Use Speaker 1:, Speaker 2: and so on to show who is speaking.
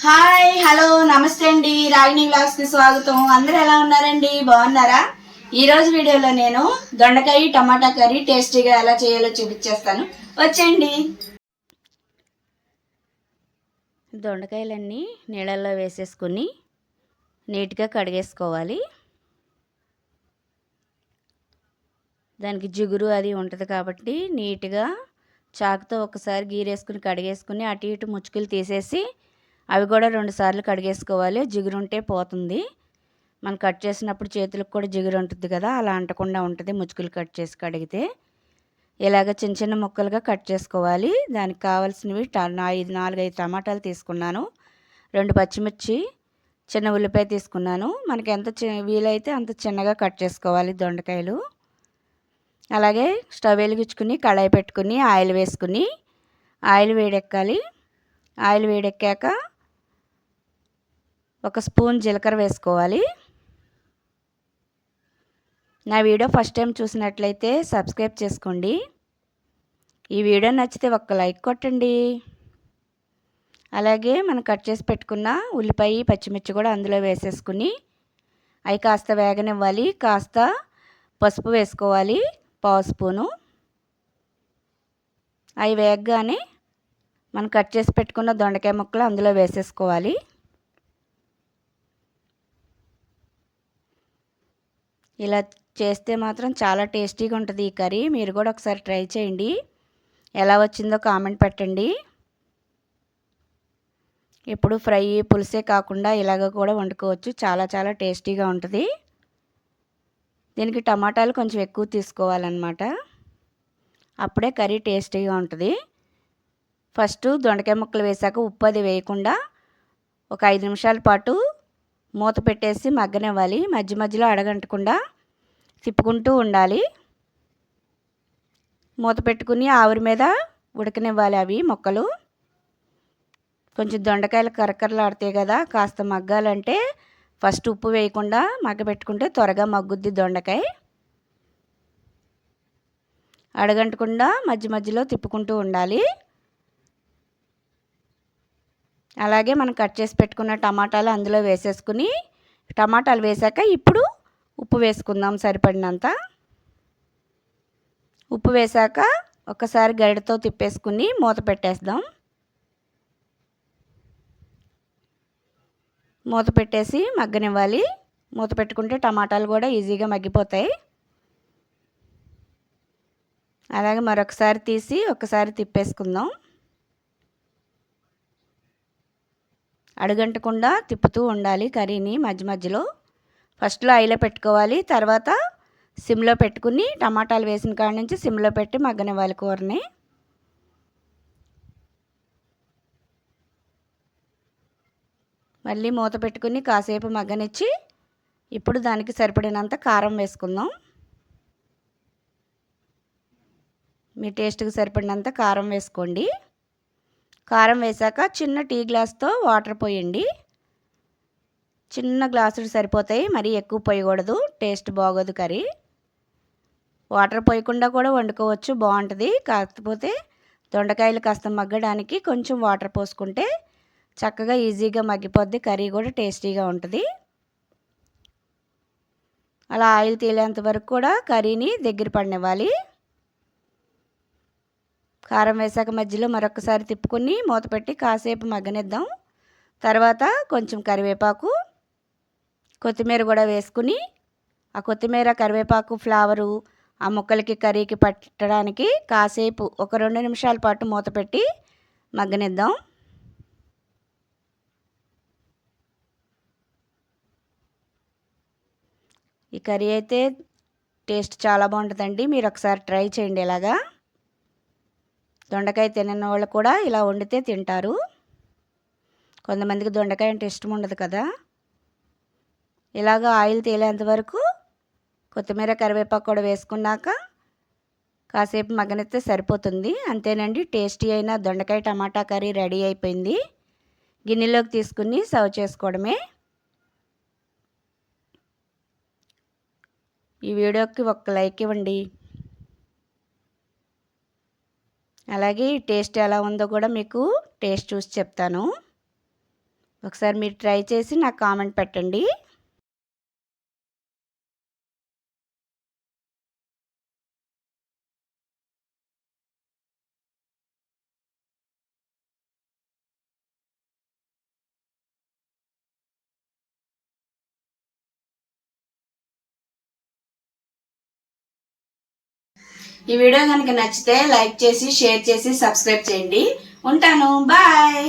Speaker 1: Hi hello నమస్తే అండి. Ragini vlogs కి స్వాగతం. అందరూ ఎలా ఉన్నారండి? బాగున్నారా? ఈ రోజు వీడియోలో నేను దొండకాయ టమాటా కర్రీ టేస్టీగా ఎలా చేయాలో చూపించేస్తాను. వచ్చేయండి. దొండకాయలన్నీ నీళ్ళల్లో వేసేసుకుని నీట్గా కడిగేసుకోవాలి. దానికి జిగురు అది ఉంటుంది కాబట్టి నీట్గా చాకుతో ఒకసారి గీరేసుకుని కడిగేసుకుని అటు ఇటు ముచ్చుకులు తీసేసి అవి కూడా 2 సార్లు కడిగేసుకోవాలి. జిగురు ఉంటే పోతుంది. మనం కట్ చేసినప్పుడు చేతులకు కూడా జిగురు ఉంటుంది కదా, అలా అంటకుండా ఉంటుంది ముచ్చుకులు కట్ చేసి కడిగితే. ఇలాగ చిన్న చిన్న ముక్కలుగా కట్ చేసుకోవాలి. దానికి కావాల్సినవి 4-5 టమాటాలు తీసుకున్నాను, 2 పచ్చిమిర్చి, చిన్న ఉల్లిపాయ తీసుకున్నాను. మనకి ఎంత వీలైతే అంత చిన్నగా కట్ చేసుకోవాలి దొండకాయలు. అలాగే స్టవ్ వెలిగించుకుని కళాయి పెట్టుకుని ఆయిల్ వేసుకుని ఆయిల్ వేడెక్కాలి. ఆయిల్ వేడెక్కాక 1 స్పూన్ జీలకర్ర వేసుకోవాలి. నా వీడియో ఫస్ట్ టైం చూసినట్లయితే సబ్స్క్రైబ్ చేసుకోండి. ఈ వీడియో నచ్చితే ఒక్క లైక్ కొట్టండి. అలాగే మనం కట్ చేసి పెట్టుకున్న ఉల్లిపాయ పచ్చిమిర్చి కూడా అందులో వేసేసుకుని అవి కాస్త వేగనివ్వాలి. కాస్త పసుపు వేసుకోవాలి, 1/2 స్పూను. అవి వేగగానే మనం కట్ చేసి పెట్టుకున్న దొండకాయ ముక్కలు అందులో వేసేసుకోవాలి. ఇలా చేస్తే మాత్రం చాలా టేస్టీగా ఉంటుంది ఈ కర్రీ. మీరు కూడా ఒకసారి ట్రై చేయండి. ఎలా వచ్చిందో కామెంట్ పెట్టండి. ఎప్పుడు ఫ్రై పులుసే కాకుండా ఇలాగ కూడా వండుకోవచ్చు. చాలా చాలా టేస్టీగా ఉంటుంది. దీనికి టమాటాలు కొంచెం ఎక్కువ తీసుకోవాలన్నమాట, అప్పుడే కర్రీ టేస్టీగా ఉంటుంది. ఫస్ట్ దొండకాయ ముక్కలు వేసాక ఉప్పు అది వేయకుండా ఒక 5 నిమిషాల పాటు మూత పెట్టేసి మగ్గనివ్వాలి. మధ్య మధ్యలో అడగంటకుండా తిప్పుకుంటూ ఉండాలి. మూత పెట్టుకుని ఆవిరి మీద ఉడకనివ్వాలి అవి మొక్కలు. కొంచెం దొండకాయలు కరకరలాడతాయి కదా, కాస్త మగ్గాలంటే ఫస్ట్ ఉప్పు వేయకుండా మగ్గబెట్టుకుంటే త్వరగా మగ్గుద్ది దొండకాయ. అడగంటకుండా మధ్య మధ్యలో తిప్పుకుంటూ ఉండాలి. అలాగే మనం కట్ చేసి పెట్టుకున్న టమాటాలు అందులో వేసేసుకుని టమాటాలు వేసాక ఇప్పుడు ఉప్పు వేసుకుందాం సరిపడినంత. ఉప్పు వేసాక ఒకసారి గరిటతో తిప్పేసుకుని మూత పెట్టేద్దాం. మూత పెట్టేసి మగ్గనివ్వాలి. మూత పెట్టుకుంటే టమాటాలు కూడా ఈజీగా మగ్గిపోతాయి. అలాగే మరొకసారి తీసి ఒకసారి తిప్పేసుకుందాం. అడుగంటకుండా తిప్పుతూ ఉండాలి కర్రీని మధ్య మధ్యలో. ఫస్ట్లో హైలో పెట్టుకోవాలి, తర్వాత సిమ్లో పెట్టుకుని టమాటాలు వేసిన కాడ నుంచి సిమ్లో పెట్టి మగ్గనివ్వాలి కూరని. మళ్ళీ మూత పెట్టుకుని కాసేపు మగ్గనిచ్చి ఇప్పుడు దానికి సరిపడినంత కారం వేసుకుందాం. మీ టేస్ట్కి సరిపడినంత కారం వేసుకోండి. కారం వేసాక చిన్న టీ గ్లాస్తో వాటర్ పోయండి. చిన్న గ్లాసులు సరిపోతాయి, మరీ ఎక్కువ పోయకూడదు, టేస్ట్ బాగోదు కర్రీ. వాటర్ పోయకుండా కూడా వండుకోవచ్చు, బాగుంటుంది. కాకపోతే దొండకాయలు కాస్త మగ్గడానికి కొంచెం వాటర్ పోసుకుంటే చక్కగా ఈజీగా మగ్గిపోద్ది, కర్రీ కూడా టేస్టీగా ఉంటుంది. అలా ఆయిల్ తేలేంత వరకు కూడా కర్రీని దగ్గర పడనివ్వాలి. కారం వేసాక మధ్యలో మరొకసారి తిప్పుకొని మూత పెట్టి కాసేపు మగ్గనిద్దాం. తర్వాత కొంచెం కరివేపాకు, కొత్తిమీర కూడా వేసుకుని ఆ కొత్తిమీర కరివేపాకు ఫ్లేవరు ఆ ముక్కలకి కర్రీకి పట్టడానికి కాసేపు ఒక 2 నిమిషాల పాటు మూత పెట్టి మగ్గనిద్దాం. ఈ కర్రీ అయితే టేస్ట్ చాలా బాగుంటుందండి. మీరు ఒకసారి ట్రై చేయండి. ఇలాగా దొండకాయ తినని వాళ్ళు కూడా ఇలా వండితే తింటారు. కొంతమందికి దొండకాయ అంటే ఇష్టం ఉండదు కదా. ఇలాగ ఆయిల్ తేలేంత వరకు కొత్తిమీర కరివేపాకు కూడా వేసుకున్నాక కాసేపు మగ్గనిస్తే సరిపోతుంది. అంతేనండి, టేస్టీ అయిన దొండకాయ టమాటా కర్రీ రెడీ అయిపోయింది. గిన్నెలోకి తీసుకుని సర్వ్ చేసుకోవడమే. ఈ వీడియోకి ఒక లైక్ ఇవ్వండి. అలాగే టేస్ట్ ఎలా ఉందో కూడా మీకు టేస్ట్ చూసి చెప్తాను. ఒకసారి మీరు ట్రై చేసి నాకు కామెంట్ పెట్టండి. ఈ వీడియో కనుక నచ్చితే లైక్ చేసి షేర్ చేసి సబ్స్క్రైబ్ చేయండి. ఉంటాను. బాయ్.